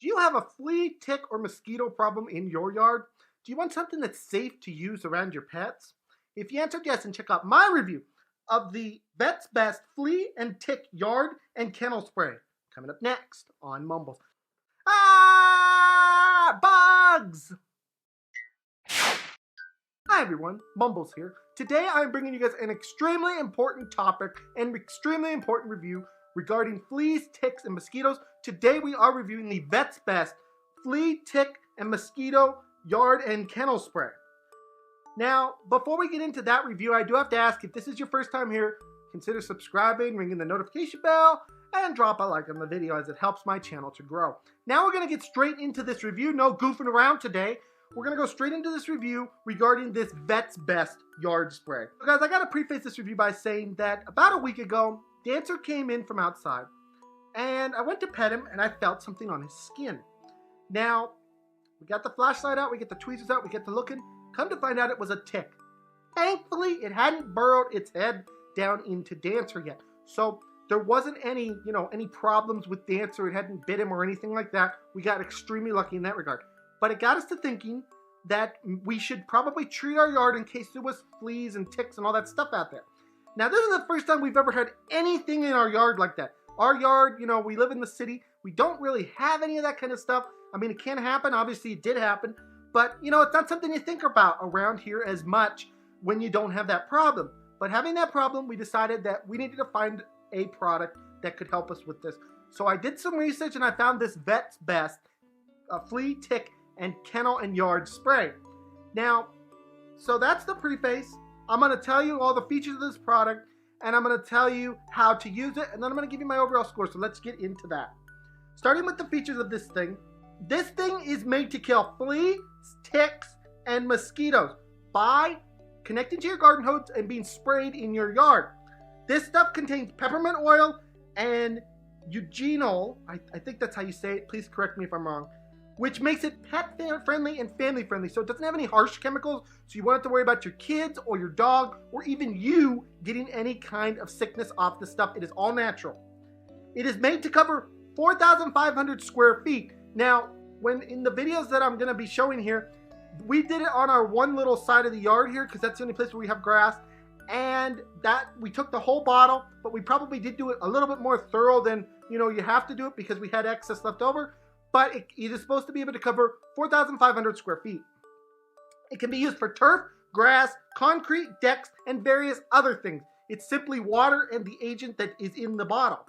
Do you have a flea, tick, or mosquito problem in your yard? Do you want something that's safe to use around your pets? If you answered yes, then check out my review of the Vet's Best Flea and Tick Yard and Kennel Spray. Coming up next on Mumbles. Ah! Bugs! Hi everyone, Mumbles here. Today I'm bringing you guys an extremely important topic and extremely important review regarding fleas, ticks, and mosquitoes. Today we are reviewing the Vet's Best Flea, Tick, and Mosquito Yard and Kennel Spray. Now, before we get into that review, I do have to ask, if this is your first time here, consider subscribing, ringing the notification bell, and drop a like on the video as it helps my channel to grow. Now we're going to get straight into this review. No goofing around today. We're going to go straight into this review regarding this Vet's Best Yard Spray. So guys, I got to preface this review by saying that about a week ago, Dancer came in from outside, and I went to pet him, and I felt something on his skin. Now, we got the flashlight out, we get the tweezers out, we get to looking. Come to find out it was a tick. Thankfully, it hadn't burrowed its head down into Dancer yet. So there wasn't any problems with Dancer. It hadn't bit him or anything like that. We got extremely lucky in that regard. But it got us to thinking that we should probably treat our yard in case there was fleas and ticks and all that stuff out there. Now, this is the first time we've ever had anything in our yard like that. Our yard, we live in the city. We don't really have any of that kind of stuff. I mean, it can happen. Obviously, it did happen. But, it's not something you think about around here as much when you don't have that problem. But having that problem, we decided that we needed to find a product that could help us with this. So I did some research and I found this Vet's Best Flea, Tick, and Kennel and Yard Spray. Now, so that's the preface. I'm going to tell you all the features of this product, and I'm going to tell you how to use it, and then I'm going to give you my overall score, so let's get into that. Starting with the features of this thing. This thing is made to kill fleas, ticks, and mosquitoes by connecting to your garden hose and being sprayed in your yard. This stuff contains peppermint oil and eugenol, I think that's how you say it, please correct me if I'm wrong, which makes it pet friendly and family friendly. So it doesn't have any harsh chemicals, so you won't have to worry about your kids or your dog or even you getting any kind of sickness off this stuff. It is all natural. It is made to cover 4,500 square feet. Now, when in the videos that I'm going to be showing here, we did it on our one little side of the yard here because that's the only place where we have grass. And that we took the whole bottle, but we probably did do it a little bit more thorough than, you have to do it because we had excess left over. But it is supposed to be able to cover 4,500 square feet. It can be used for turf, grass, concrete, decks, and various other things. It's simply water and the agent that is in the bottle.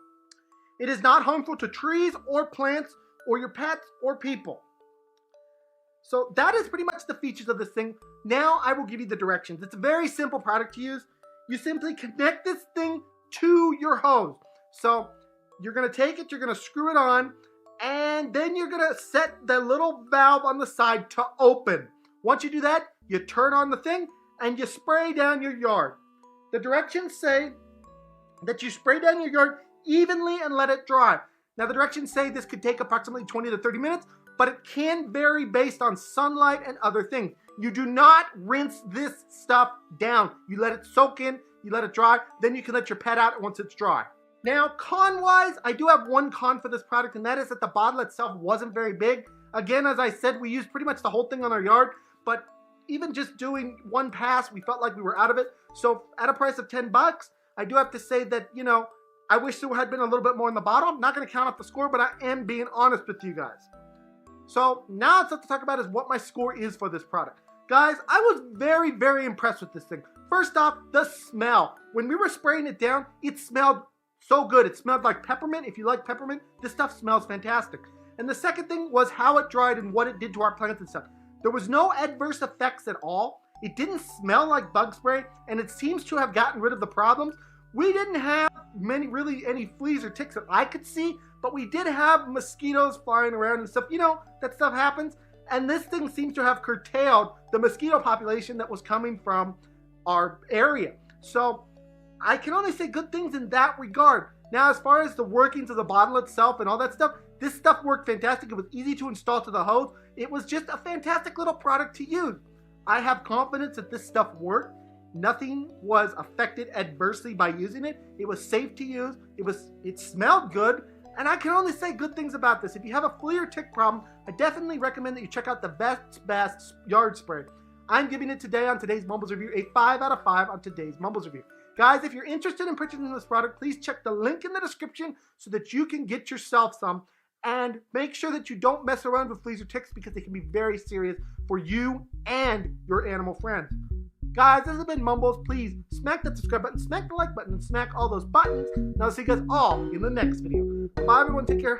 It is not harmful to trees or plants or your pets or people. So that is pretty much the features of this thing. Now I will give you the directions. It's a very simple product to use. You simply connect this thing to your hose. So you're going to take it, you're going to screw it on, and then you're going to set the little valve on the side to open. Once you do that, you turn on the thing and you spray down your yard. The directions say that you spray down your yard evenly and let it dry. Now the directions say this could take approximately 20 to 30 minutes, but it can vary based on sunlight and other things. You do not rinse this stuff down. You let it soak in, you let it dry, then you can let your pet out once it's dry. Now, con-wise, I do have one con for this product, and that is that the bottle itself wasn't very big. Again, as I said, we used pretty much the whole thing on our yard, but even just doing one pass, we felt like we were out of it. So at a price of 10 bucks, I do have to say that, I wish there had been a little bit more in the bottle. I'm not going to count off the score, but I am being honest with you guys. So now it's up to talk about is what my score is for this product. Guys, I was very, very impressed with this thing. First off, the smell. When we were spraying it down, it smelled so good. It smelled like peppermint. If you like peppermint, this stuff smells fantastic. And the second thing was how it dried and what it did to our plants and stuff. There was no adverse effects at all. It didn't smell like bug spray, and it seems to have gotten rid of the problems. We didn't have any fleas or ticks that I could see, but we did have mosquitoes flying around and stuff. That stuff happens. And this thing seems to have curtailed the mosquito population that was coming from our area. So I can only say good things in that regard. Now, as far as the workings of the bottle itself and all that stuff, this stuff worked fantastic. It was easy to install to the hose. It was just a fantastic little product to use. I have confidence that this stuff worked. Nothing was affected adversely by using it. It was safe to use. It smelled good. And I can only say good things about this. If you have a flea or tick problem, I definitely recommend that you check out the Vet's Best yard spray. I'm giving it today on today's Mumbles review a 5 out of 5 on today's Mumbles review. Guys, if you're interested in purchasing this product, please check the link in the description so that you can get yourself some. And make sure that you don't mess around with fleas or ticks because they can be very serious for you and your animal friends. Guys, this has been Mumbles. Please smack that subscribe button, smack the like button, and smack all those buttons. And I'll see you guys all in the next video. Bye, everyone. Take care.